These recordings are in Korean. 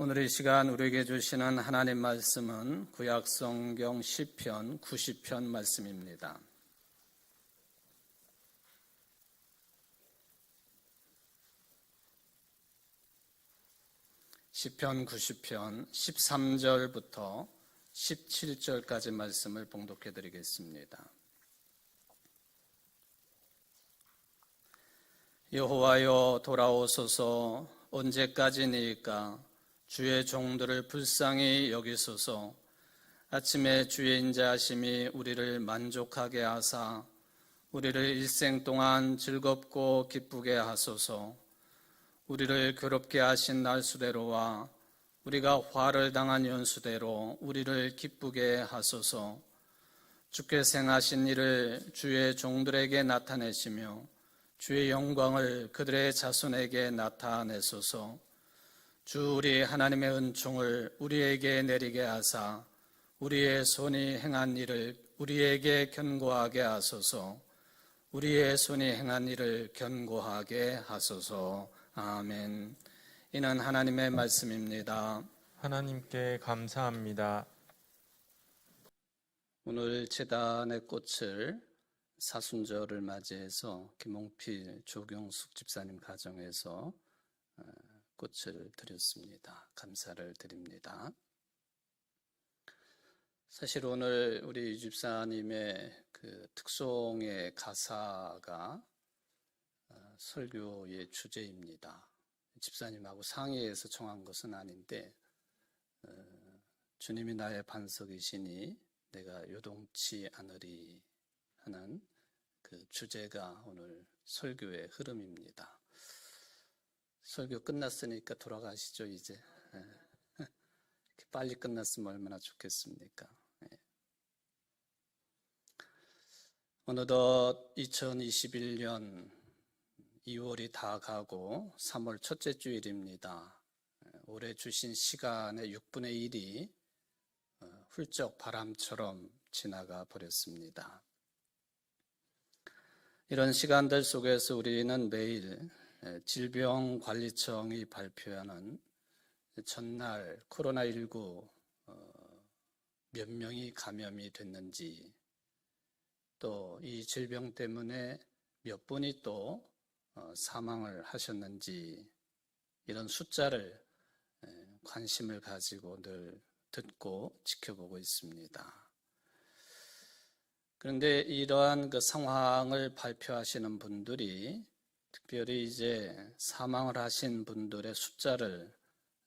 오늘 이 시간 우리에게 주시는 하나님 말씀은 구약성경 시편 90편 말씀입니다. 시편 90편 13절부터 17절까지 말씀을 봉독해 드리겠습니다. 여호와여 돌아오소서. 언제까지니까 주의 종들을 불쌍히 여기소서. 아침에 주의 인자하심이 우리를 만족하게 하사 우리를 일생 동안 즐겁고 기쁘게 하소서. 우리를 괴롭게 하신 날수대로와 우리가 화를 당한 연수대로 우리를 기쁘게 하소서. 주께서 행하신 일을 주의 종들에게 나타내시며 주의 영광을 그들의 자손에게 나타내소서. 주 우리 하나님의 은총을 우리에게 내리게 하사 우리의 손이 행한 일을 우리에게 견고하게 하소서. 우리의 손이 행한 일을 견고하게 하소서. 아멘. 이는 하나님의 말씀입니다. 하나님께 감사합니다. 오늘 제단의 꽃을 사순절을 맞이해서 김홍필 조경숙 집사님 가정에서 꽃을 드렸습니다. 감사를 드립니다. 사실 오늘 우리 집사님의 그 특송의 가사가 설교의 주제입니다. 집사님하고 상의해서 정한 것은 아닌데 주님이 나의 반석이시니 내가 요동치 않으리 하는 그 주제가 오늘 설교의 흐름입니다. 설교 끝났으니까 돌아가시죠. 이제 빨리 끝났으면 얼마나 좋겠습니까? 어느덧 2021년 2월이 다 가고 3월 첫째 주일입니다. 올해 주신 시간의 6분의 1이 훌쩍 바람처럼 지나가 버렸습니다. 이런 시간들 속에서 우리는 매일 질병관리청이 발표하는 전날 코로나19 몇 명이 감염이 됐는지, 또 이 질병 때문에 몇 분이 또 사망을 하셨는지, 이런 숫자를 관심을 가지고 늘 듣고 지켜보고 있습니다. 그런데 이러한 그 상황을 발표하시는 분들이 특별히 이제 사망을 하신 분들의 숫자를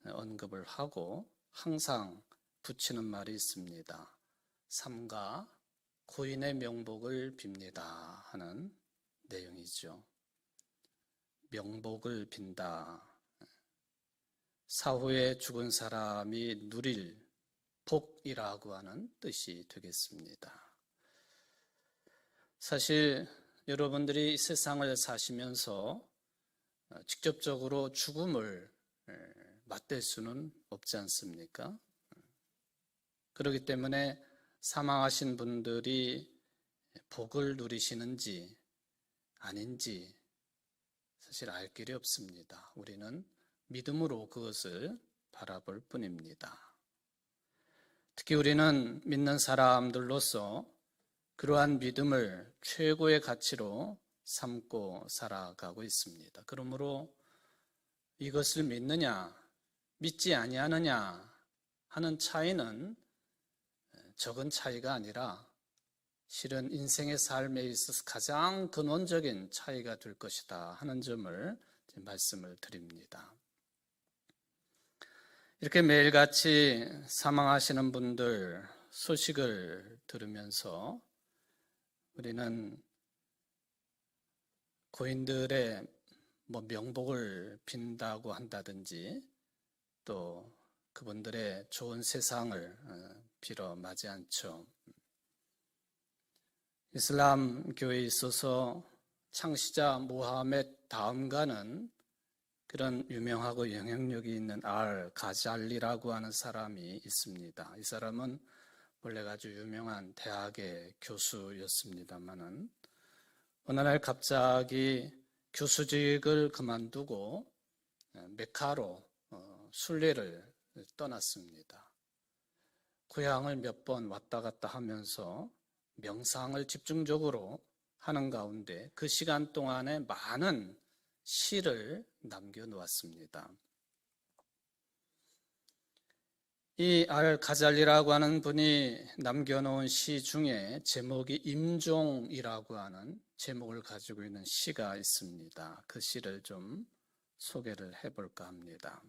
언급을 하고 항상 붙이는 말이 있습니다. 삼가 고인의 명복을 빕니다 하는 내용이죠. 명복을 빈다. 사후에 죽은 사람이 누릴 복이라고 하는 뜻이 되겠습니다. 사실 여러분들이 이 세상을 사시면서 직접적으로 죽음을 맞댈 수는 없지 않습니까? 그렇기 때문에 사망하신 분들이 복을 누리시는지 아닌지 사실 알 길이 없습니다. 우리는 믿음으로 그것을 바라볼 뿐입니다. 특히 우리는 믿는 사람들로서 그러한 믿음을 최고의 가치로 삼고 살아가고 있습니다. 그러므로 이것을 믿느냐, 믿지 아니하느냐 하는 차이는 적은 차이가 아니라 실은 인생의 삶에 있어서 가장 근원적인 차이가 될 것이다 하는 점을 말씀을 드립니다. 이렇게 매일같이 사망하시는 분들 소식을 들으면서 우리는 고인들의 명복을 빈다고 한다든지 또 그분들의 좋은 세상을 빌어 마지 않죠. 이슬람 교회에 있어서 창시자 무하메드 다음가는 그런 유명하고 영향력이 있는 가잘리라고 하는 사람이 있습니다. 이 사람은 원래 아주 유명한 대학의 교수였습니다마는 어느 날 갑자기 교수직을 그만두고 메카로 순례를 떠났습니다. 고향을 몇 번 왔다 갔다 하면서 명상을 집중적으로 하는 가운데 그 시간 동안에 많은 시를 남겨놓았습니다. 이 알가잘리라고 하는 분이 남겨놓은 시 중에 제목이 임종이라고 하는 제목을 가지고 있는 시가 있습니다. 그 시를 좀 소개를 해볼까 합니다.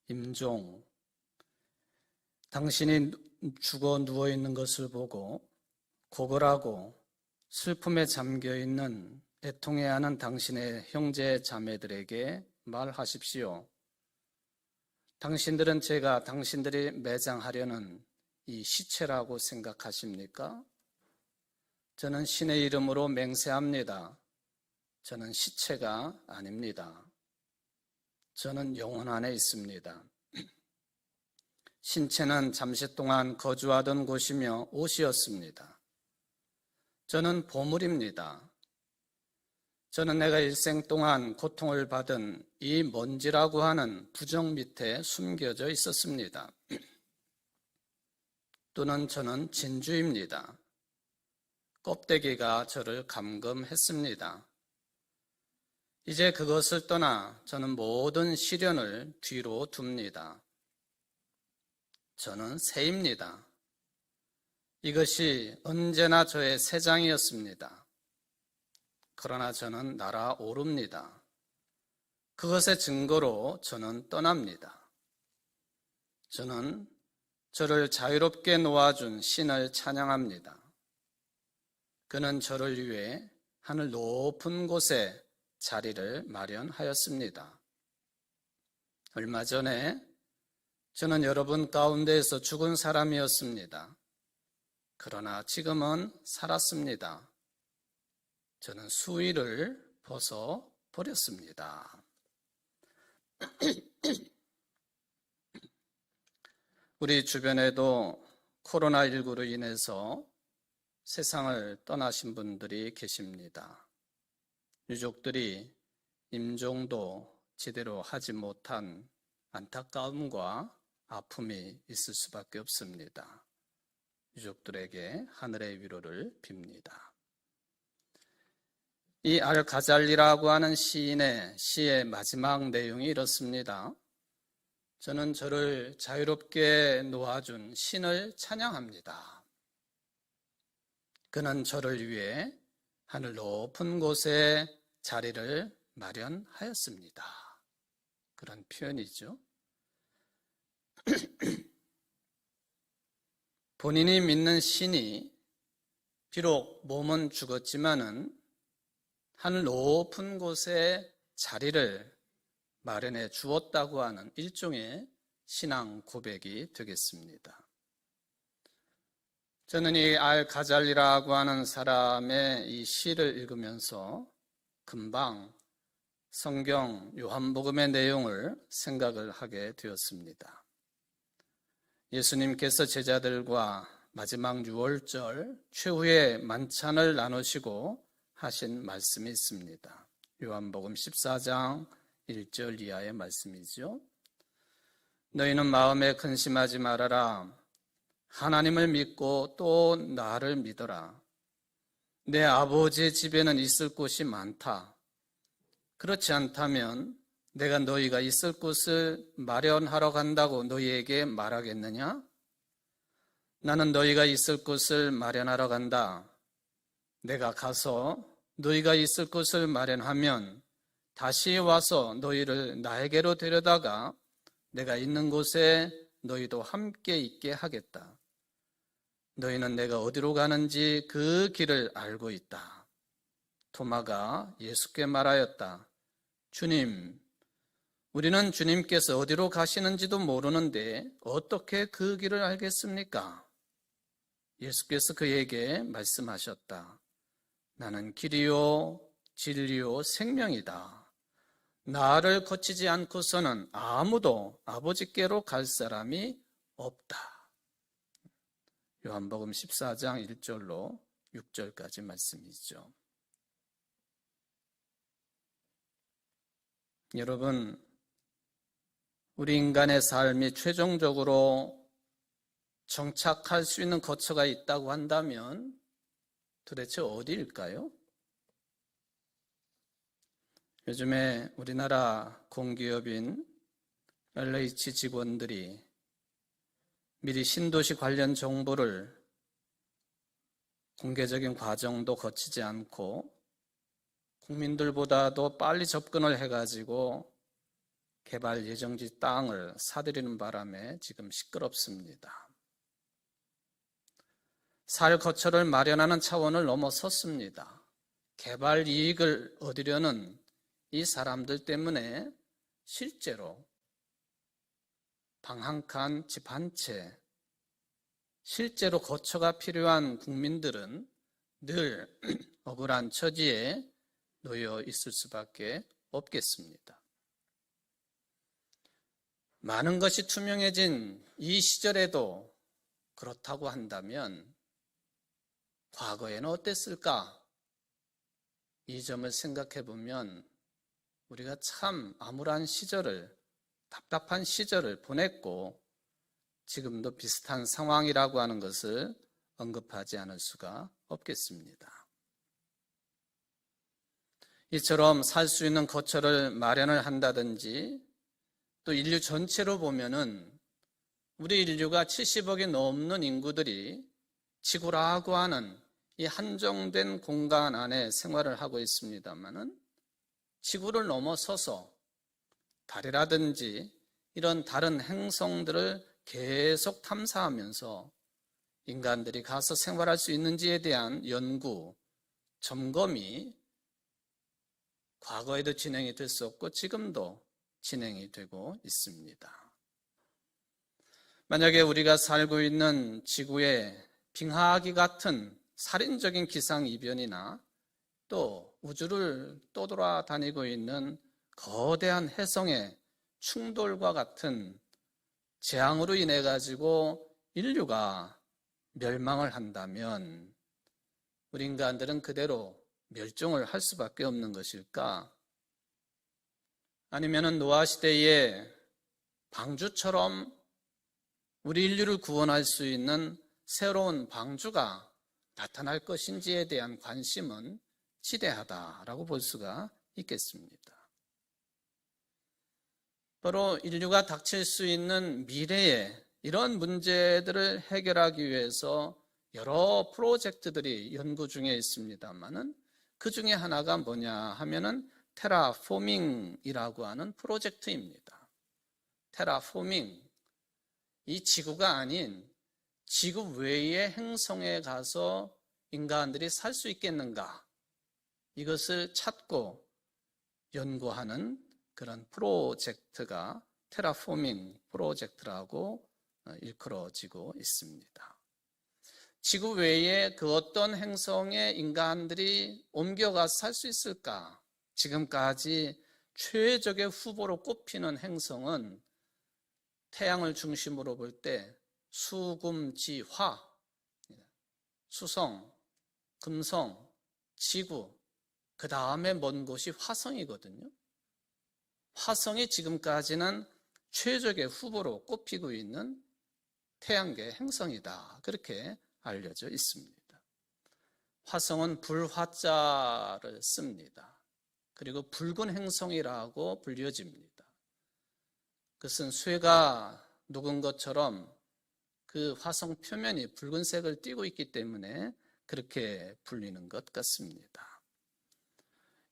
임종, 당신이 죽어 누워있는 것을 보고 고걸하고 슬픔에 잠겨있는 애통해하는 당신의 형제 자매들에게 말하십시오. 당신들은 제가 당신들이 매장하려는 이 시체라고 생각하십니까? 저는 신의 이름으로 맹세합니다. 저는 시체가 아닙니다. 저는 영혼 안에 있습니다. 신체는 잠시 동안 거주하던 곳이며 옷이었습니다. 저는 보물입니다. 저는 내가 일생 동안 고통을 받은 이 먼지라고 하는 부정 밑에 숨겨져 있었습니다. 또는 저는 진주입니다. 껍데기가 저를 감금했습니다. 이제 그것을 떠나 저는 모든 시련을 뒤로 둡니다. 저는 새입니다. 이것이 언제나 저의 새장이었습니다. 그러나 저는 날아오릅니다. 그것의 증거로 저는 떠납니다. 저는 저를 자유롭게 놓아준 신을 찬양합니다. 그는 저를 위해 하늘 높은 곳에 자리를 마련하였습니다. 얼마 전에 저는 여러분 가운데에서 죽은 사람이었습니다. 그러나 지금은 살았습니다. 저는 수의를 벗어버렸습니다. 우리 주변에도 코로나19로 인해서 세상을 떠나신 분들이 계십니다. 유족들이 임종도 제대로 하지 못한 안타까움과 아픔이 있을 수밖에 없습니다. 유족들에게 하늘의 위로를 빕니다. 이 알가잘리라고 하는 시의 마지막 내용이 이렇습니다. 저는 저를 자유롭게 놓아준 신을 찬양합니다. 그는 저를 위해 하늘 높은 곳에 자리를 마련하였습니다. 그런 표현이죠. 본인이 믿는 신이 비록 몸은 죽었지만은 하늘 높은 곳에 자리를 마련해 주었다고 하는 일종의 신앙 고백이 되겠습니다. 저는 이 알가잘리라고 하는 사람의 이 시를 읽으면서 금방 성경 요한복음의 내용을 생각을 하게 되었습니다. 예수님께서 제자들과 마지막 유월절 최후의 만찬을 나누시고 하신 말씀이 있습니다. 요한복음 14장 1절 이하의 말씀이죠. 너희는 마음에 근심하지 말아라. 하나님을 믿고 또 나를 믿어라. 내 아버지의 집에는 있을 곳이 많다. 그렇지 않다면 내가 너희가 있을 곳을 마련하러 간다고 너희에게 말하겠느냐? 나는 너희가 있을 곳을 마련하러 간다. 내가 가서 너희가 있을 곳을 마련하면 다시 와서 너희를 나에게로 데려다가 내가 있는 곳에 너희도 함께 있게 하겠다. 너희는 내가 어디로 가는지 그 길을 알고 있다. 토마가 예수께 말하였다. 주님, 우리는 주님께서 어디로 가시는지도 모르는데 어떻게 그 길을 알겠습니까? 예수께서 그에게 말씀하셨다. 나는 길이요 진리요 생명이다. 나를 거치지 않고서는 아무도 아버지께로 갈 사람이 없다. 요한복음 14장 1절로 6절까지 말씀이죠. 여러분, 우리 인간의 삶이 최종적으로 정착할 수 있는 거처가 있다고 한다면 도대체 어디일까요? 요즘에 우리나라 공기업인 LH 직원들이 미리 신도시 관련 정보를 공개적인 과정도 거치지 않고 국민들보다도 빨리 접근을 해가지고 개발 예정지 땅을 사들이는 바람에 지금 시끄럽습니다. 살 거처를 마련하는 차원을 넘어섰습니다. 개발 이익을 얻으려는 이 사람들 때문에 실제로 방 한 칸, 집 한 채, 실제로 거처가 필요한 국민들은 늘 억울한 처지에 놓여 있을 수밖에 없겠습니다. 많은 것이 투명해진 이 시절에도 그렇다고 한다면 과거에는 어땠을까? 이 점을 생각해 보면 우리가 참 암울한 시절을, 답답한 시절을 보냈고 지금도 비슷한 상황이라고 하는 것을 언급하지 않을 수가 없겠습니다. 이처럼 살 수 있는 거처를 마련을 한다든지 또 인류 전체로 보면은 우리 인류가 70억이 넘는 인구들이 지구라고 하는 이 한정된 공간 안에 생활을 하고 있습니다만은 지구를 넘어서서 달이라든지 이런 다른 행성들을 계속 탐사하면서 인간들이 가서 생활할 수 있는지에 대한 연구, 점검이 과거에도 진행이 됐었고 지금도 진행이 되고 있습니다. 만약에 우리가 살고 있는 지구에 빙하기 같은 살인적인 기상이변이나 또 우주를 떠돌아다니고 있는 거대한 혜성의 충돌과 같은 재앙으로 인해 가지고 인류가 멸망을 한다면 우리 인간들은 그대로 멸종을 할 수밖에 없는 것일까? 아니면은 노아 시대에 방주처럼 우리 인류를 구원할 수 있는 새로운 방주가 나타날 것인지에 대한 관심은 지대하다라고 볼 수가 있겠습니다. 바로 인류가 닥칠 수 있는 미래에 이런 문제들을 해결하기 위해서 여러 프로젝트들이 연구 중에 있습니다만은 그 중에 하나가 뭐냐 하면은 테라포밍이라고 하는 프로젝트입니다. 테라포밍, 이 지구가 아닌 지구 외의 행성에 가서 인간들이 살 수 있겠는가, 이것을 찾고 연구하는 그런 프로젝트가 테라포밍 프로젝트라고 일컬어지고 있습니다. 지구 외에 그 어떤 행성에 인간들이 옮겨가서 살 수 있을까? 지금까지 최적의 후보로 꼽히는 행성은 태양을 중심으로 볼 때 수금지화, 수성, 금성, 지구, 그 다음에 먼 곳이 화성이거든요. 화성이 지금까지는 최적의 후보로 꼽히고 있는 태양계 행성이다, 그렇게 알려져 있습니다. 화성은 불화자를 씁니다. 그리고 붉은 행성이라고 불려집니다. 그것은 쇠가 녹은 것처럼 그 화성 표면이 붉은색을 띠고 있기 때문에 그렇게 불리는 것 같습니다.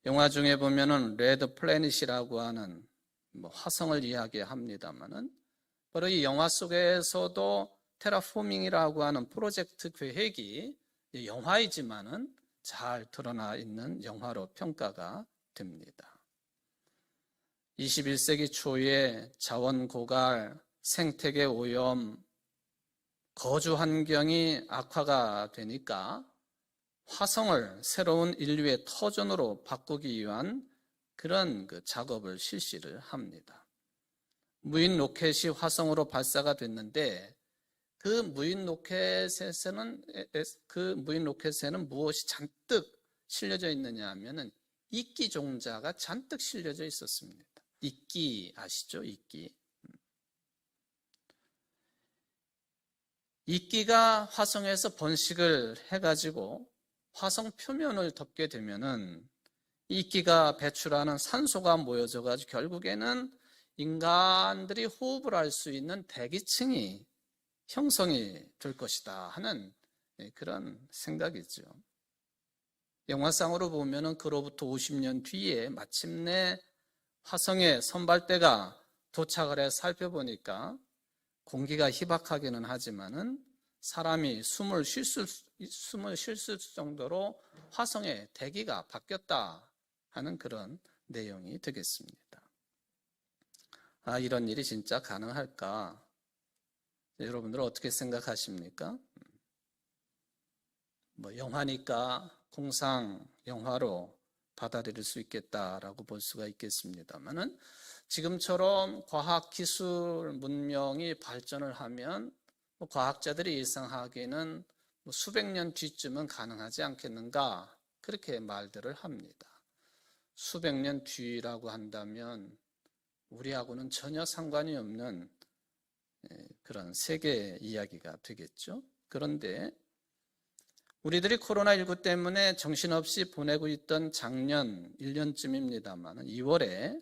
영화 중에 보면은 레드 플래닛이라고 하는 화성을 이야기합니다만은 바로 이 영화 속에서도 테라포밍이라고 하는 프로젝트 계획이 영화이지만은 잘 드러나 있는 영화로 평가가 됩니다. 21세기 초에 자원 고갈, 생태계 오염, 거주 환경이 악화가 되니까 화성을 새로운 인류의 터전으로 바꾸기 위한 그런 작업을 실시를 합니다. 무인 로켓이 화성으로 발사가 됐는데 그 무인 로켓에는 무엇이 잔뜩 실려져 있느냐 하면은 이끼 종자가 잔뜩 실려져 있었습니다. 이끼 아시죠? 이끼. 이끼가 화성에서 번식을 해가지고 화성 표면을 덮게 되면은 이끼가 배출하는 산소가 모여져가지고 결국에는 인간들이 호흡을 할 수 있는 대기층이 형성이 될 것이다 하는 그런 생각이죠. 영화상으로 보면은 그로부터 50년 뒤에 마침내 화성에 선발대가 도착을 해 살펴보니까 공기가 희박하기는 하지만은 사람이 숨을 쉴 수 정도로 화성의 대기가 바뀌었다 하는 그런 내용이 되겠습니다. 이런 일이 진짜 가능할까? 여러분들은 어떻게 생각하십니까? 영화니까 공상 영화로 받아들일 수 있겠다라고 볼 수가 있겠습니다만은 지금처럼 과학 기술 문명이 발전을 하면 과학자들이 예상하기에는 수백 년 뒤쯤은 가능하지 않겠는가 그렇게 말들을 합니다. 수백 년 뒤라고 한다면 우리하고는 전혀 상관이 없는 그런 세계 이야기가 되겠죠. 그런데 우리들이 코로나19 때문에 정신없이 보내고 있던 작년 1년쯤입니다만 2월에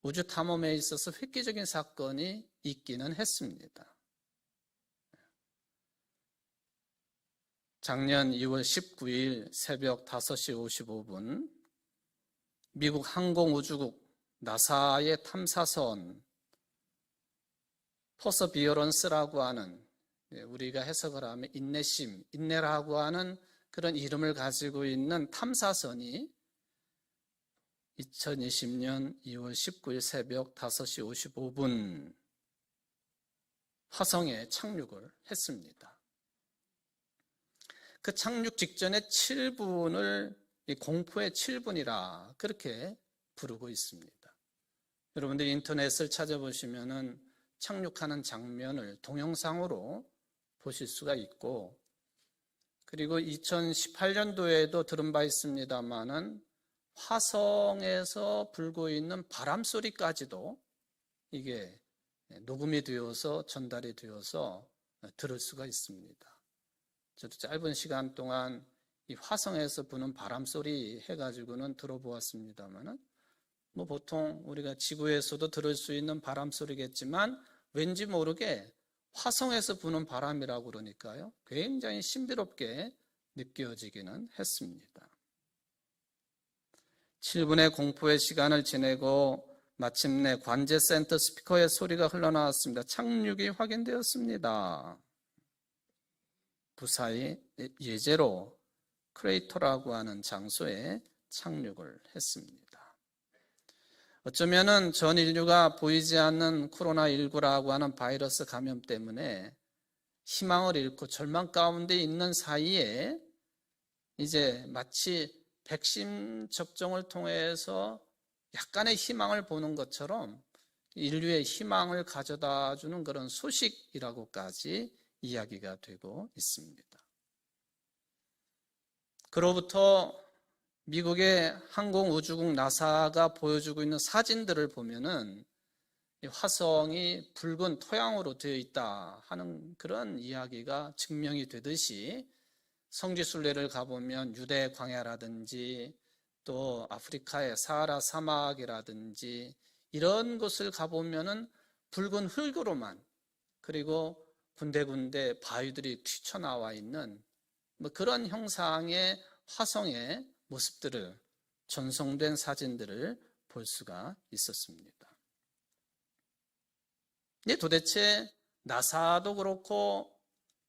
우주 탐험에 있어서 획기적인 사건이 있기는 했습니다. 작년 2월 19일 새벽 5시 55분 미국 항공우주국 나사의 탐사선 퍼서비어런스라고 하는 우리가 해석을 하면 인내심, 인내라고 하는 그런 이름을 가지고 있는 탐사선이 2020년 2월 19일 새벽 5시 55분 화성에 착륙을 했습니다. 그 착륙 직전에 7분을 공포의 7분이라 그렇게 부르고 있습니다. 여러분들이 인터넷을 찾아보시면은 착륙하는 장면을 동영상으로 보실 수가 있고, 그리고 2018년도에도 들은 바 있습니다만은 화성에서 불고 있는 바람 소리까지도 이게 녹음이 되어서 전달이 되어서 들을 수가 있습니다. 저도 짧은 시간 동안 이 화성에서 부는 바람 소리 해가지고는 들어보았습니다만은 보통 우리가 지구에서도 들을 수 있는 바람 소리겠지만 왠지 모르게 화성에서 부는 바람이라고 그러니까요. 굉장히 신비롭게 느껴지기는 했습니다. 7분의 공포의 시간을 지내고 마침내 관제센터 스피커의 소리가 흘러나왔습니다. 착륙이 확인되었습니다. 무사히 예제로 크레이터라고 하는 장소에 착륙을 했습니다. 어쩌면은 전 인류가 보이지 않는 코로나19라고 하는 바이러스 감염 때문에 희망을 잃고 절망 가운데 있는 사이에 이제 마치 백신 접종을 통해서 약간의 희망을 보는 것처럼 인류의 희망을 가져다 주는 그런 소식이라고까지 이야기가 되고 있습니다. 그로부터 미국의 항공우주국 나사가 보여주고 있는 사진들을 보면은 화성이 붉은 토양으로 되어 있다 하는 그런 이야기가 증명이 되듯이 성지순례를 가보면 유대 광야라든지 또 아프리카의 사하라 사막이라든지 이런 곳을 가보면은 붉은 흙으로만 그리고 군데군데 바위들이 튀쳐나와 있는 그런 형상의 화성의 모습들을 전송된 사진들을 볼 수가 있었습니다. 도대체 나사도 그렇고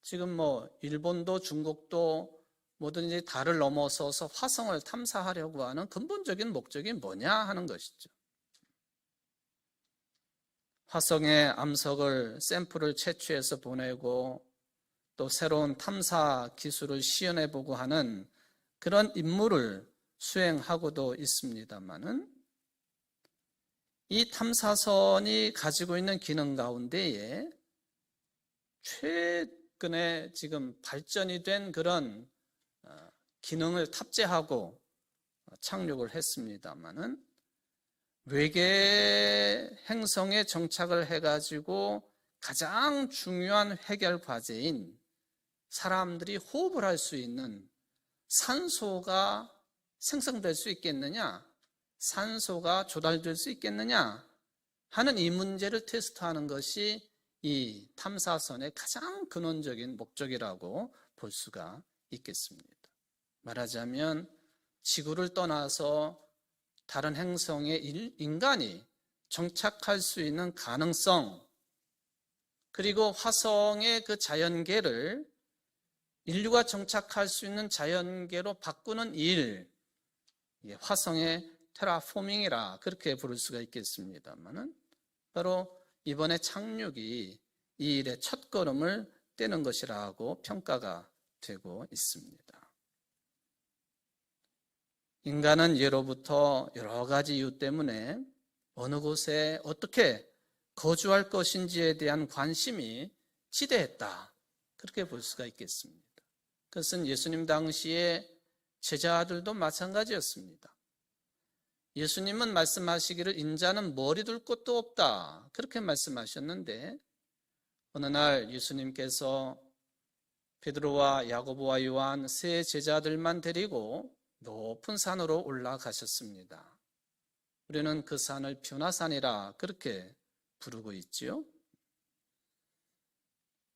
지금 일본도 중국도 뭐든지 달을 넘어서서 화성을 탐사하려고 하는 근본적인 목적이 뭐냐 하는 것이죠. 화성에 암석을 샘플을 채취해서 보내고 또 새로운 탐사 기술을 시연해보고 하는 그런 임무를 수행하고도 있습니다만은 이 탐사선이 가지고 있는 기능 가운데에 최근에 지금 발전이 된 그런 기능을 탑재하고 착륙을 했습니다만은 외계 행성에 정착을 해가지고 가장 중요한 해결 과제인 사람들이 호흡을 할 수 있는 산소가 생성될 수 있겠느냐, 산소가 조달될 수 있겠느냐 하는 이 문제를 테스트하는 것이 이 탐사선의 가장 근원적인 목적이라고 볼 수가 있겠습니다. 말하자면 지구를 떠나서 다른 행성에 인간이 정착할 수 있는 가능성, 그리고 화성의 그 자연계를 인류가 정착할 수 있는 자연계로 바꾸는 일, 화성의 테라포밍이라 그렇게 부를 수가 있겠습니다만은 바로 이번에 착륙이 이 일의 첫걸음을 떼는 것이라고 평가가 되고 있습니다. 인간은 예로부터 여러 가지 이유 때문에 어느 곳에 어떻게 거주할 것인지에 대한 관심이 지대했다, 그렇게 볼 수가 있겠습니다. 그것은 예수님 당시에 제자들도 마찬가지였습니다. 예수님은 말씀하시기를 인자는 머리 둘 곳도 없다, 그렇게 말씀하셨는데 어느 날 예수님께서 베드로와 야고보와 요한 세 제자들만 데리고 높은 산으로 올라가셨습니다. 우리는 그 산을 변화산이라 그렇게 부르고 있지요.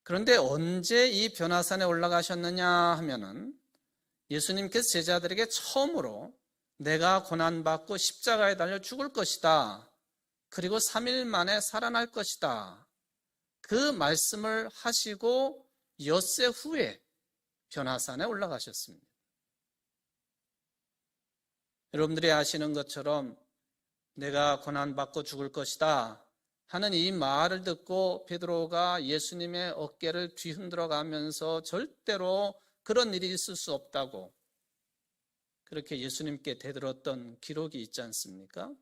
그런데 언제 이 변화산에 올라가셨느냐 하면은 예수님께서 제자들에게 처음으로 내가 고난받고 십자가에 달려 죽을 것이다, 그리고 3일 만에 살아날 것이다, 그 말씀을 하시고 엿새 후에 변화산에 올라가셨습니다. 여러분들이 아시는 것처럼 내가 고난받고 죽을 것이다 하는 이 말을 듣고 베드로가 예수님의 어깨를 뒤흔들어 가면서 절대로 그런 일이 있을 수 없다고 그렇게 예수님께 대들었던 기록이 있지 않습니까?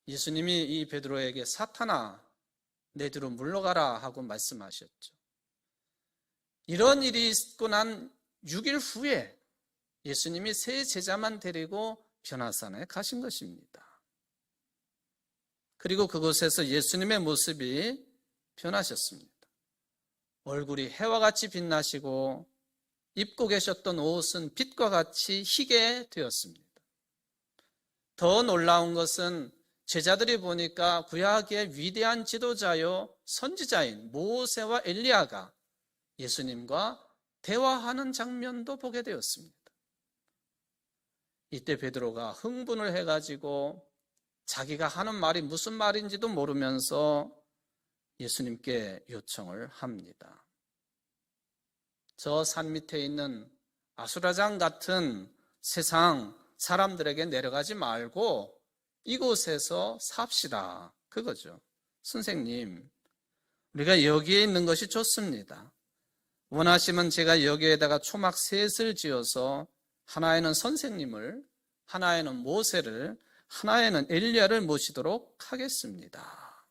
예수님이 이 베드로에게 사탄아 내 뒤로 물러가라 하고 말씀하셨죠. 이런 일이 있고 난 6일 후에 예수님이 세 제자만 데리고 변화산에 가신 것입니다. 그리고 그곳에서 예수님의 모습이 변하셨습니다. 얼굴이 해와 같이 빛나시고 입고 계셨던 옷은 빛과 같이 희게 되었습니다. 더 놀라운 것은 제자들이 보니까 구약의 위대한 지도자요 선지자인 모세와 엘리야가 예수님과 대화하는 장면도 보게 되었습니다. 이때 베드로가 흥분을 해가지고 자기가 하는 말이 무슨 말인지도 모르면서 예수님께 요청을 합니다. 저 산 밑에 있는 아수라장 같은 세상 사람들에게 내려가지 말고 이곳에서 삽시다, 그거죠. 선생님, 우리가 여기에 있는 것이 좋습니다. 원하시면 제가 여기에다가 초막 셋을 지어서 하나에는 선생님을, 하나에는 모세를, 하나에는 엘리야를 모시도록 하겠습니다.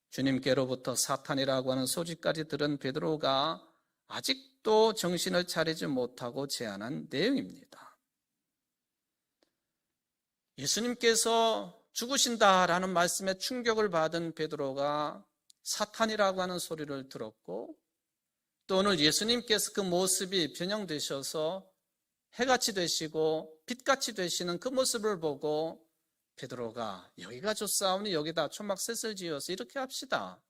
주님께로부터 사탄이라고 하는 소식까지 들은 베드로가 아직도 정신을 차리지 못하고 제안한 내용입니다. 예수님께서 죽으신다라는 말씀에 충격을 받은 베드로가 사탄이라고 하는 소리를 들었고, 또 오늘 예수님께서 그 모습이 변형되셔서 해같이 되시고 빛같이 되시는 그 모습을 보고 베드로가 여기가 좋사오니 여기다 초막셋을 지어서 이렇게 합시다.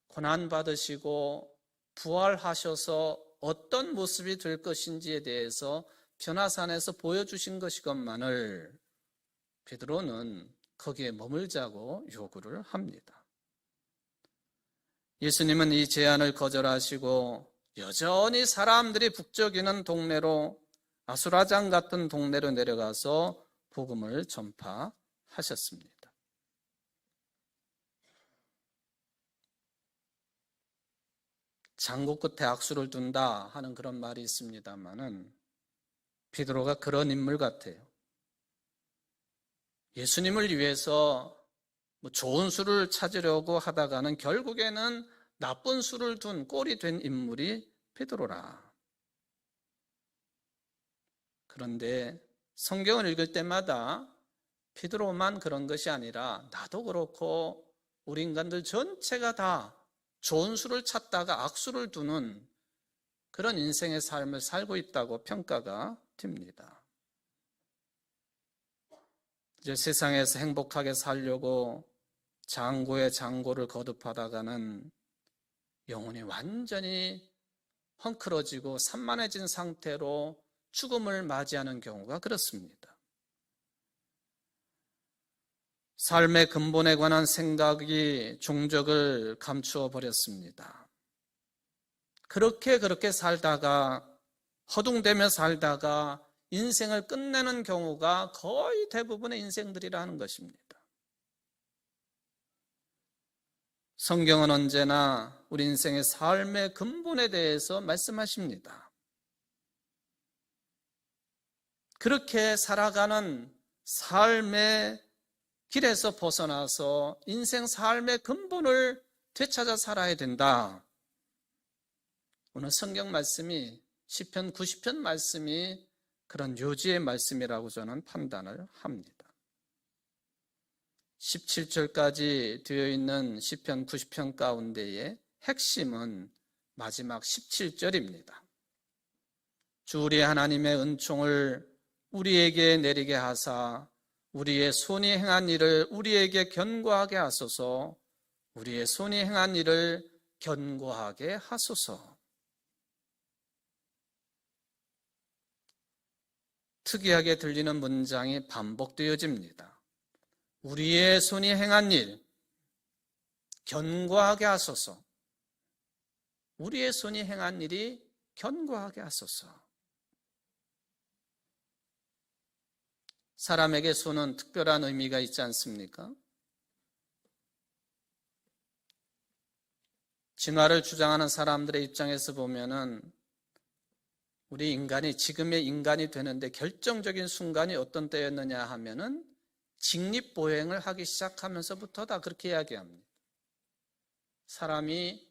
고난받으시고 부활하셔서 어떤 모습이 될 것인지에 대해서 변화산에서 보여주신 것이건만을 베드로는 거기에 머물자고 요구를 합니다. 예수님은 이 제안을 거절하시고 여전히 사람들이 북적이는 동네로, 아수라장 같은 동네로 내려가서 복음을 전파하셨습니다. 장구 끝에 악수를 둔다 하는 그런 말이 있습니다만은 베드로가 그런 인물 같아요. 예수님을 위해서 좋은 수를 찾으려고 하다가는 결국에는 나쁜 수를 둔 꼴이 된 인물이 베드로라. 그런데 성경을 읽을 때마다 베드로만 그런 것이 아니라 나도 그렇고 우리 인간들 전체가 다 좋은 수를 찾다가 악수를 두는 그런 인생의 삶을 살고 있다고 평가가 됩니다. 이제 세상에서 행복하게 살려고 장고에 장고를 거듭하다가는 영혼이 완전히 헝클어지고 산만해진 상태로 죽음을 맞이하는 경우가 그렇습니다. 삶의 근본에 관한 생각이 종적을 감추어 버렸습니다. 그렇게 살다가 허둥대며 살다가 인생을 끝내는 경우가 거의 대부분의 인생들이라 하는 것입니다. 성경은 언제나 우리 인생의 삶의 근본에 대해서 말씀하십니다. 그렇게 살아가는 삶의 길에서 벗어나서 인생 삶의 근본을 되찾아 살아야 된다. 오늘 성경 말씀이 시편 90편 말씀이 그런 요지의 말씀이라고 저는 판단을 합니다. 17절까지 되어 있는 시편 90편 가운데의 핵심은 마지막 17절입니다. 주 우리 하나님의 은총을 우리에게 내리게 하사 우리의 손이 행한 일을 우리에게 견고하게 하소서. 우리의 손이 행한 일을 견고하게 하소서. 특이하게 들리는 문장이 반복되어집니다. 우리의 손이 행한 일 견고하게 하소서. 우리의 손이 행한 일이 견고하게 하소서. 사람에게 손은 특별한 의미가 있지 않습니까? 진화를 주장하는 사람들의 입장에서 보면은 우리 인간이 지금의 인간이 되는데 결정적인 순간이 어떤 때였느냐 하면은 직립보행을 하기 시작하면서부터다 그렇게 이야기합니다. 사람이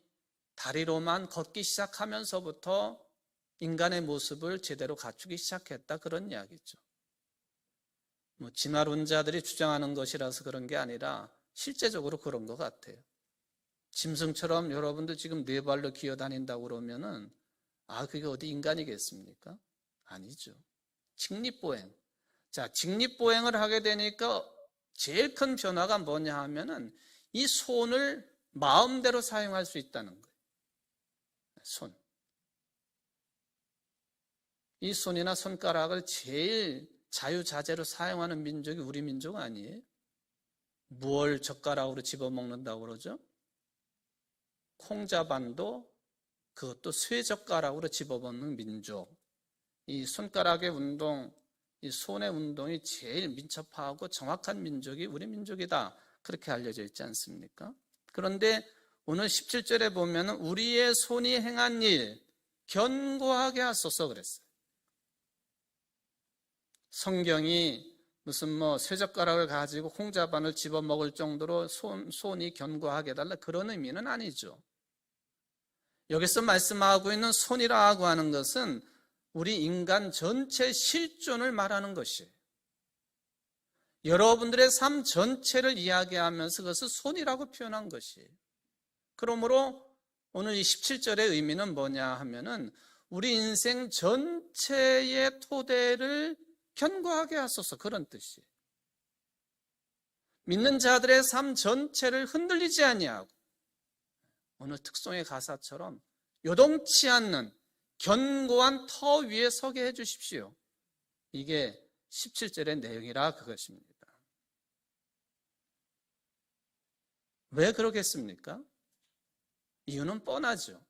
다리로만 걷기 시작하면서부터 인간의 모습을 제대로 갖추기 시작했다 그런 이야기죠. 진화론자들이 주장하는 것이라서 그런 게 아니라 실제적으로 그런 것 같아요. 짐승처럼 여러분들 지금 네 발로 기어다닌다고 그러면은 그게 어디 인간이겠습니까? 아니죠. 직립보행. 자, 직립보행을 하게 되니까 제일 큰 변화가 뭐냐 하면은 이 손을 마음대로 사용할 수 있다는 거예요. 손. 이 손이나 손가락을 제일 자유자재로 사용하는 민족이 우리 민족 아니에요? 무얼 젓가락으로 집어먹는다고 그러죠? 콩자반도 그것도 쇠젓가락으로 집어먹는 민족. 이 손가락의 운동, 이 손의 운동이 제일 민첩하고 정확한 민족이 우리 민족이다. 그렇게 알려져 있지 않습니까? 그런데 오늘 17절에 보면 우리의 손이 행한 일 견고하게 하소서 그랬어요. 성경이 무슨 쇠젓가락을 가지고 콩자반을 집어먹을 정도로 손이 견고하게 해달라 그런 의미는 아니죠. 여기서 말씀하고 있는 손이라고 하는 것은 우리 인간 전체 실존을 말하는 것이에요. 여러분들의 삶 전체를 이야기하면서 그것을 손이라고 표현한 것이에요. 그러므로 오늘 이 17절의 의미는 뭐냐 하면은 우리 인생 전체의 토대를 견고하게 하소서 그런 뜻이에요. 믿는 자들의 삶 전체를 흔들리지 아니하고 오늘 특송의 가사처럼 요동치 않는 견고한 터 위에 서게 해 주십시오. 이게 17절의 내용이라 그것입니다. 왜 그러겠습니까? 이유는 뻔하죠.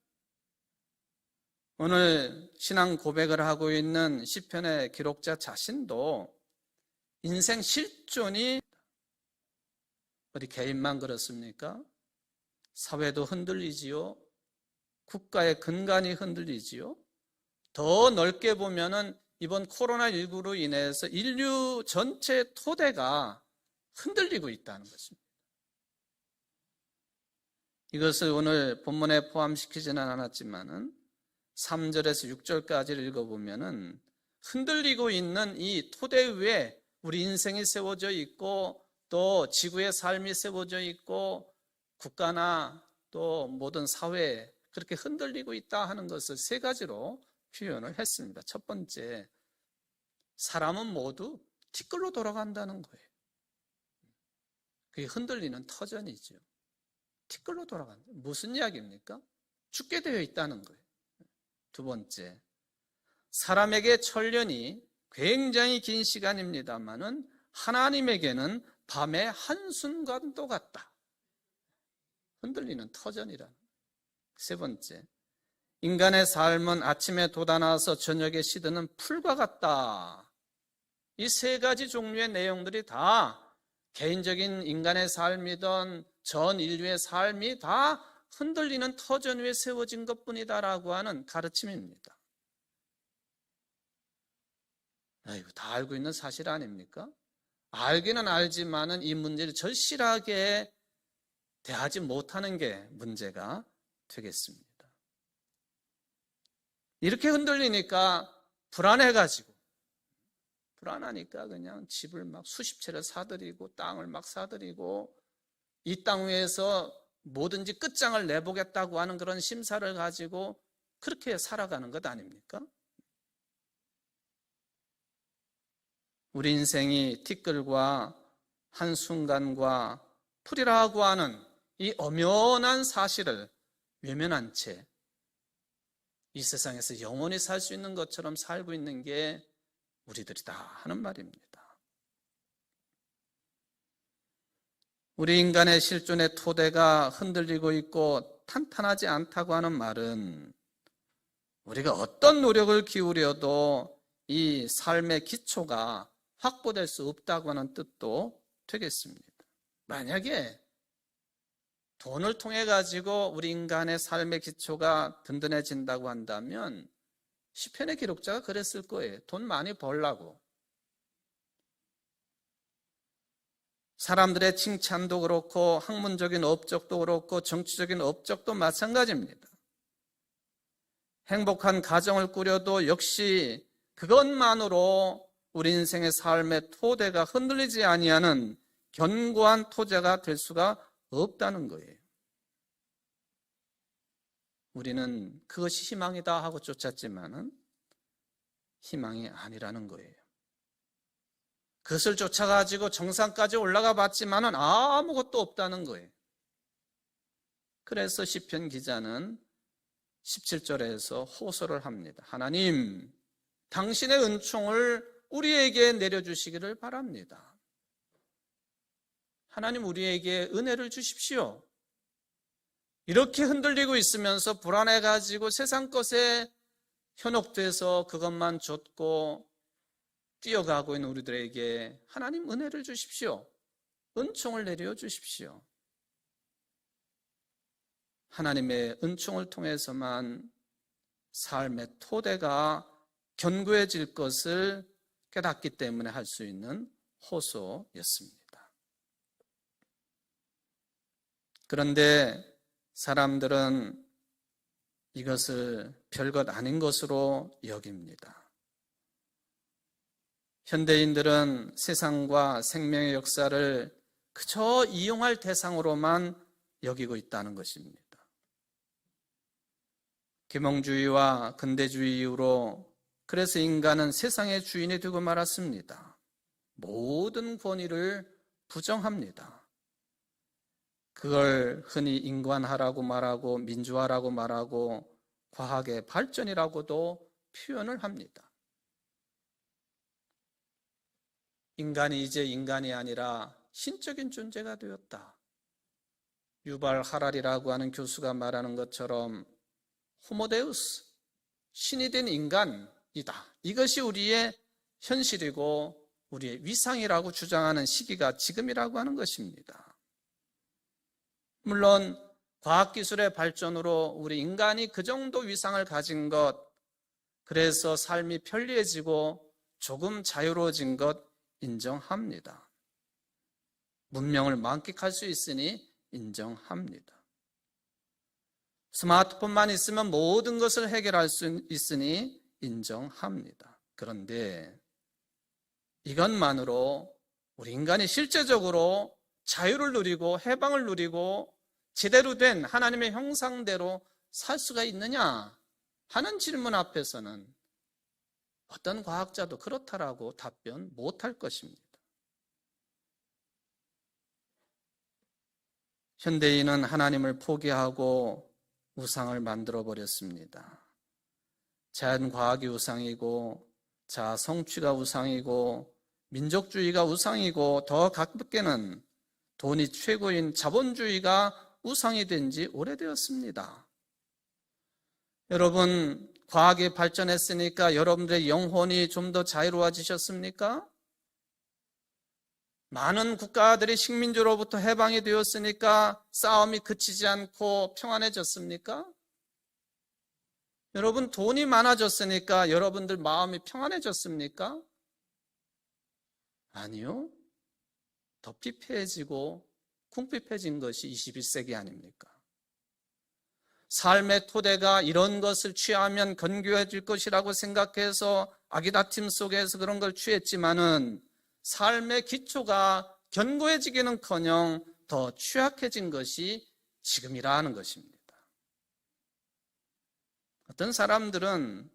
오늘 신앙 고백을 하고 있는 시편의 기록자 자신도 인생 실존이 어디 개인만 그렇습니까? 사회도 흔들리지요. 국가의 근간이 흔들리지요. 더 넓게 보면은 이번 코로나19로 인해서 인류 전체 토대가 흔들리고 있다는 것입니다. 이것을 오늘 본문에 포함시키지는 않았지만은 3절에서 6절까지를 읽어보면은 흔들리고 있는 이 토대 위에 우리 인생이 세워져 있고 또 지구의 삶이 세워져 있고 국가나 또 모든 사회에 그렇게 흔들리고 있다 하는 것을 세 가지로 표현을 했습니다. 첫 번째, 사람은 모두 티끌로 돌아간다는 거예요. 그게 흔들리는 터전이죠. 티끌로 돌아간다. 무슨 이야기입니까? 죽게 되어 있다는 거예요. 두 번째, 사람에게 천년이 굉장히 긴 시간입니다만은 하나님에게는 밤의 한순간도 같다. 흔들리는 터전이라는. 세 번째, 인간의 삶은 아침에 돋아나서 저녁에 시드는 풀과 같다. 이 세 가지 종류의 내용들이 다 개인적인 인간의 삶이든 전 인류의 삶이 다 흔들리는 터전 위에 세워진 것뿐이다라고 하는 가르침입니다. 이거 다 알고 있는 사실 아닙니까? 알기는 알지만은 이 문제를 절실하게 대하지 못하는 게 문제가 되겠습니다. 이렇게 흔들리니까 불안하니까 그냥 집을 막 수십 채를 사들이고 땅을 막 사들이고 이 땅 위에서 뭐든지 끝장을 내보겠다고 하는 그런 심사를 가지고 그렇게 살아가는 것 아닙니까? 우리 인생이 티끌과 한순간과 풀이라고 하는 이 엄연한 사실을 외면한 채 이 세상에서 영원히 살 수 있는 것처럼 살고 있는 게 우리들이다 하는 말입니다. 우리 인간의 실존의 토대가 흔들리고 있고 탄탄하지 않다고 하는 말은 우리가 어떤 노력을 기울여도 이 삶의 기초가 확보될 수 없다고 하는 뜻도 되겠습니다. 만약에 돈을 통해 가지고 우리 인간의 삶의 기초가 든든해진다고 한다면 시편의 기록자가 그랬을 거예요. 돈 많이 벌라고. 사람들의 칭찬도 그렇고 학문적인 업적도 그렇고 정치적인 업적도 마찬가지입니다. 행복한 가정을 꾸려도 역시 그것만으로 우리 인생의 삶의 토대가 흔들리지 아니하는 견고한 토대가 될 수가 없다는 거예요. 우리는 그것이 희망이다 하고 쫓았지만은 희망이 아니라는 거예요. 그것을 쫓아가지고 정상까지 올라가 봤지만은 아무것도 없다는 거예요. 그래서 시편 기자는 17절에서 호소를 합니다. 하나님, 당신의 은총을 우리에게 내려주시기를 바랍니다. 하나님, 우리에게 은혜를 주십시오. 이렇게 흔들리고 있으면서 불안해가지고 세상 것에 현혹돼서 그것만 좇고 뛰어가고 있는 우리들에게 하나님 은혜를 주십시오. 은총을 내려 주십시오. 하나님의 은총을 통해서만 삶의 토대가 견고해질 것을 깨닫기 때문에 할 수 있는 호소였습니다. 그런데 사람들은 이것을 별것 아닌 것으로 여깁니다. 현대인들은 세상과 생명의 역사를 그저 이용할 대상으로만 여기고 있다는 것입니다. 계몽주의와 근대주의 이후로 그래서 인간은 세상의 주인이 되고 말았습니다. 모든 권위를 부정합니다. 그걸 흔히 인간화라고 말하고 민주화라고 말하고 과학의 발전이라고도 표현을 합니다. 인간이 이제 인간이 아니라 신적인 존재가 되었다. 유발 하랄이라고 하는 교수가 말하는 것처럼 호모데우스, 신이 된 인간이다. 이것이 우리의 현실이고 우리의 위상이라고 주장하는 시기가 지금이라고 하는 것입니다. 물론 과학기술의 발전으로 우리 인간이 그 정도 위상을 가진 것, 그래서 삶이 편리해지고 조금 자유로워진 것 인정합니다. 문명을 만끽할 수 있으니 인정합니다. 스마트폰만 있으면 모든 것을 해결할 수 있으니 인정합니다. 그런데 이것만으로 우리 인간이 실제적으로 자유를 누리고 해방을 누리고 제대로 된 하나님의 형상대로 살 수가 있느냐 하는 질문 앞에서는 어떤 과학자도 그렇다라고 답변 못할 것입니다. 현대인은 하나님을 포기하고 우상을 만들어 버렸습니다. 자연과학이 우상이고 자성취가 우상이고 민족주의가 우상이고 더 가깝게는 돈이 최고인 자본주의가 우상이 된 지 오래되었습니다. 여러분, 과학이 발전했으니까 여러분들의 영혼이 좀 더 자유로워지셨습니까? 많은 국가들이 식민지로부터 해방이 되었으니까 싸움이 그치지 않고 평안해졌습니까? 여러분, 돈이 많아졌으니까 여러분들 마음이 평안해졌습니까? 아니요. 더 피폐해지고 궁핍해진 것이 21세기 아닙니까? 삶의 토대가 이런 것을 취하면 건교해질 것이라고 생각해서 아기다툼 속에서 그런 걸 취했지만은 삶의 기초가 견고해지기는커녕 더 취약해진 것이 지금이라는 것입니다. 어떤 사람들은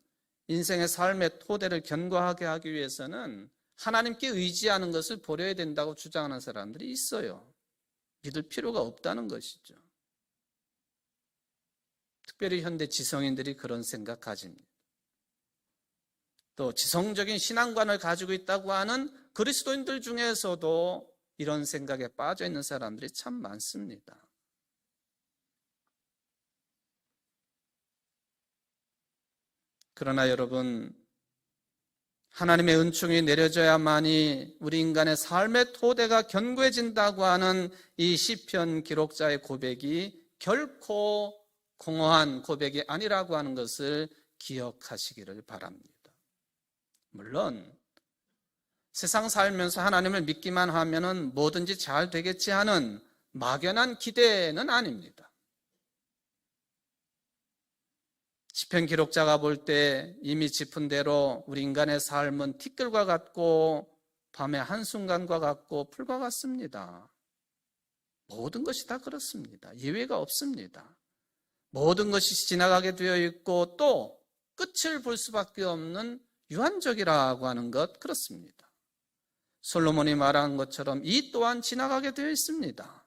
인생의 삶의 토대를 견고하게 하기 위해서는 하나님께 의지하는 것을 버려야 된다고 주장하는 사람들이 있어요. 믿을 필요가 없다는 것이죠. 특별히 현대 지성인들이 그런 생각 가집니다. 또 지성적인 신앙관을 가지고 있다고 하는 그리스도인들 중에서도 이런 생각에 빠져 있는 사람들이 참 많습니다. 그러나 여러분, 하나님의 은총이 내려져야만이 우리 인간의 삶의 토대가 견고해진다고 하는 이 시편 기록자의 고백이 결코 공허한 고백이 아니라고 하는 것을 기억하시기를 바랍니다. 물론 세상 살면서 하나님을 믿기만 하면은 뭐든지 잘 되겠지 하는 막연한 기대는 아닙니다. 시편 기록자가 볼 때 이미 짚은 대로 우리 인간의 삶은 티끌과 같고 밤의 한순간과 같고 풀과 같습니다. 모든 것이 다 그렇습니다. 예외가 없습니다. 모든 것이 지나가게 되어 있고 또 끝을 볼 수밖에 없는 유한적이라고 하는 것 그렇습니다. 솔로몬이 말한 것처럼 이 또한 지나가게 되어 있습니다.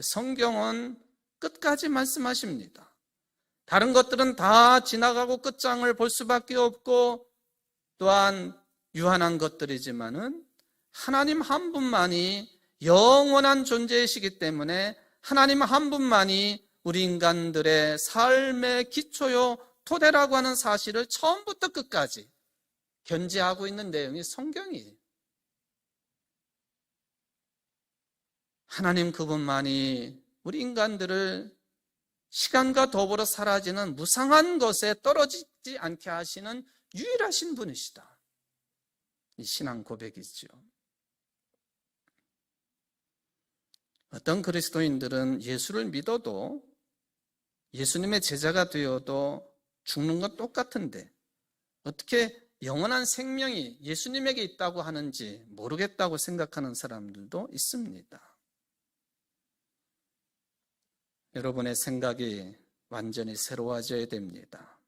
성경은 끝까지 말씀하십니다. 다른 것들은 다 지나가고 끝장을 볼 수밖에 없고 또한 유한한 것들이지만은 하나님 한 분만이 영원한 존재이시기 때문에 하나님 한 분만이 우리 인간들의 삶의 기초요 토대라고 하는 사실을 처음부터 끝까지 견지하고 있는 내용이 성경이에요. 하나님 그분만이 우리 인간들을 시간과 더불어 사라지는 무상한 것에 떨어지지 않게 하시는 유일하신 분이시다. 이 신앙 고백이죠. 어떤 그리스도인들은 예수를 믿어도 예수님의 제자가 되어도 죽는 건 똑같은데 어떻게 영원한 생명이 예수님에게 있다고 하는지 모르겠다고 생각하는 사람들도 있습니다. 여러분의 생각이 완전히 새로워져야 됩니다.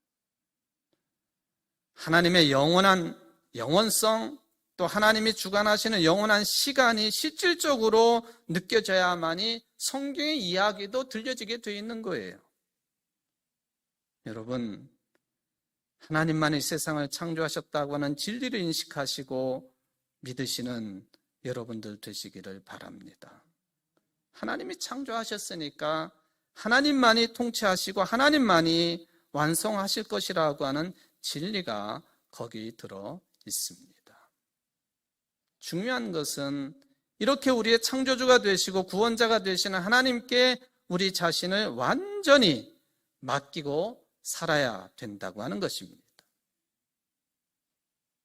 하나님의 영원한 영원성 또 하나님이 주관하시는 영원한 시간이 실질적으로 느껴져야만이 성경의 이야기도 들려지게 되어 있는 거예요. 여러분, 하나님만이 세상을 창조하셨다고 하는 진리를 인식하시고 믿으시는 여러분들 되시기를 바랍니다. 하나님이 창조하셨으니까 하나님만이 통치하시고 하나님만이 완성하실 것이라고 하는 진리가 거기 들어 있습니다. 중요한 것은 이렇게 우리의 창조주가 되시고 구원자가 되시는 하나님께 우리 자신을 완전히 맡기고 살아야 된다고 하는 것입니다.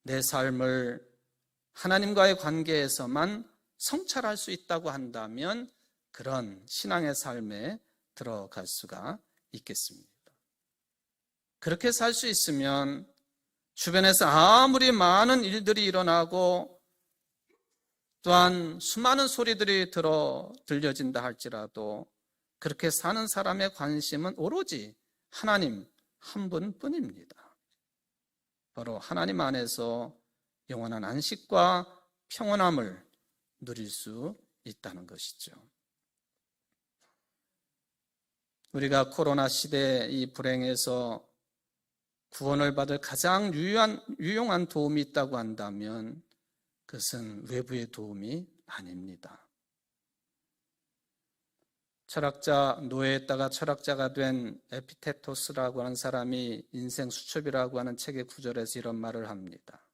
내 삶을 하나님과의 관계에서만 성찰할 수 있다고 한다면 그런 신앙의 삶에 들어갈 수가 있겠습니다. 그렇게 살 수 있으면 주변에서 아무리 많은 일들이 일어나고 또한 수많은 소리들이 들려진다 할지라도 그렇게 사는 사람의 관심은 오로지 하나님 한 분뿐입니다. 바로 하나님 안에서 영원한 안식과 평온함을 누릴 수 있다는 것이죠. 우리가 코로나 시대 이 불행에서 구원을 받을 가장 유용한 도움이 있다고 한다면 그것은 외부의 도움이 아닙니다. 철학자, 노예했다가 철학자가 된 에피테토스라고 하는 사람이 인생 수첩이라고 하는 책의 구절에서 이런 말을 합니다.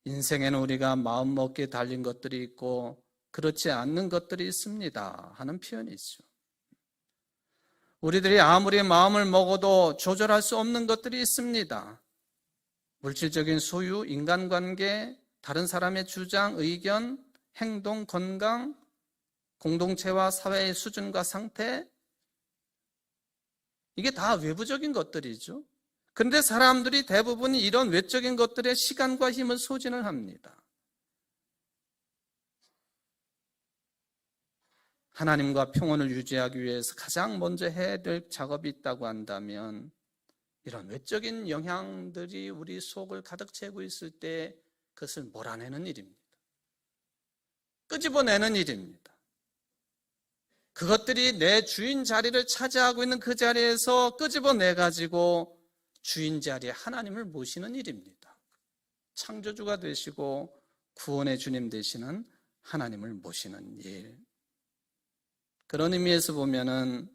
인생에는 우리가 마음먹기에 달린 것들이 있고 그렇지 않는 것들이 있습니다 하는 표현이죠. 우리들이 아무리 마음을 먹어도 조절할 수 없는 것들이 있습니다. 물질적인 소유, 인간관계, 다른 사람의 주장, 의견, 행동, 건강, 공동체와 사회의 수준과 상태, 이게 다 외부적인 것들이죠. 그런데 사람들이 대부분 이런 외적인 것들에 시간과 힘을 소진을 합니다. 하나님과 평온을 유지하기 위해서 가장 먼저 해야 될 작업이 있다고 한다면 이런 외적인 영향들이 우리 속을 가득 채우고 있을 때 그것을 몰아내는 일입니다. 끄집어내는 일입니다. 그것들이 내 주인 자리를 차지하고 있는 그 자리에서 끄집어내가지고 주인 자리에 하나님을 모시는 일입니다. 창조주가 되시고 구원의 주님 되시는 하나님을 모시는 일. 그런 의미에서 보면은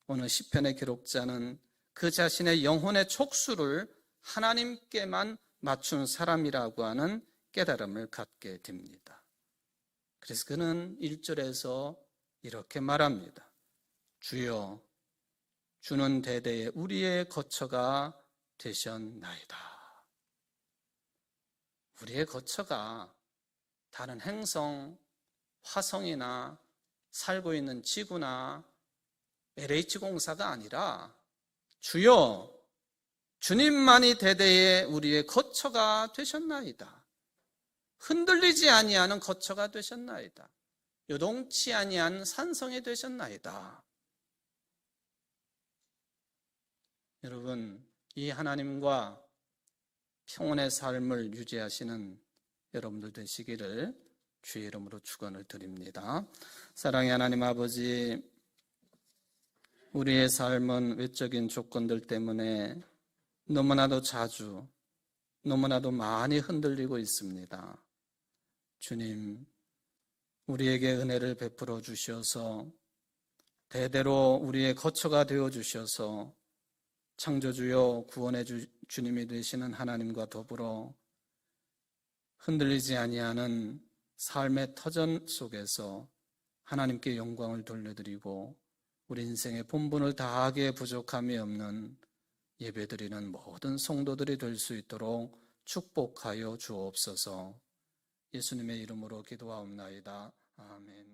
오늘 시편의 기록자는 그 자신의 영혼의 촉수를 하나님께만 맞춘 사람이라고 하는 깨달음을 갖게 됩니다. 그래서 그는 1절에서 이렇게 말합니다. 주여, 주는 대대에 우리의 거처가 되셨나이다. 우리의 거처가 다른 행성, 화성이나 살고 있는 지구나 LH공사가 아니라 주여, 주님만이 대대에 우리의 거처가 되셨나이다. 흔들리지 아니하는 거처가 되셨나이다. 요동치 아니한 산성이 되셨나이다. 여러분, 이 하나님과 평온의 삶을 유지하시는 여러분들 되시기를 주의 이름으로 축원을 드립니다. 사랑의 하나님 아버지, 우리의 삶은 외적인 조건들 때문에 너무나도 자주, 너무나도 많이 흔들리고 있습니다. 주님, 우리에게 은혜를 베풀어 주셔서 대대로 우리의 거처가 되어 주셔서 창조주여 구원의 주님이 되시는 하나님과 더불어 흔들리지 아니하는 삶의 터전 속에서 하나님께 영광을 돌려드리고 우리 인생의 본분을 다하기에 부족함이 없는 예배드리는 모든 성도들이 될 수 있도록 축복하여 주옵소서. 예수님의 이름으로 기도하옵나이다. 아멘.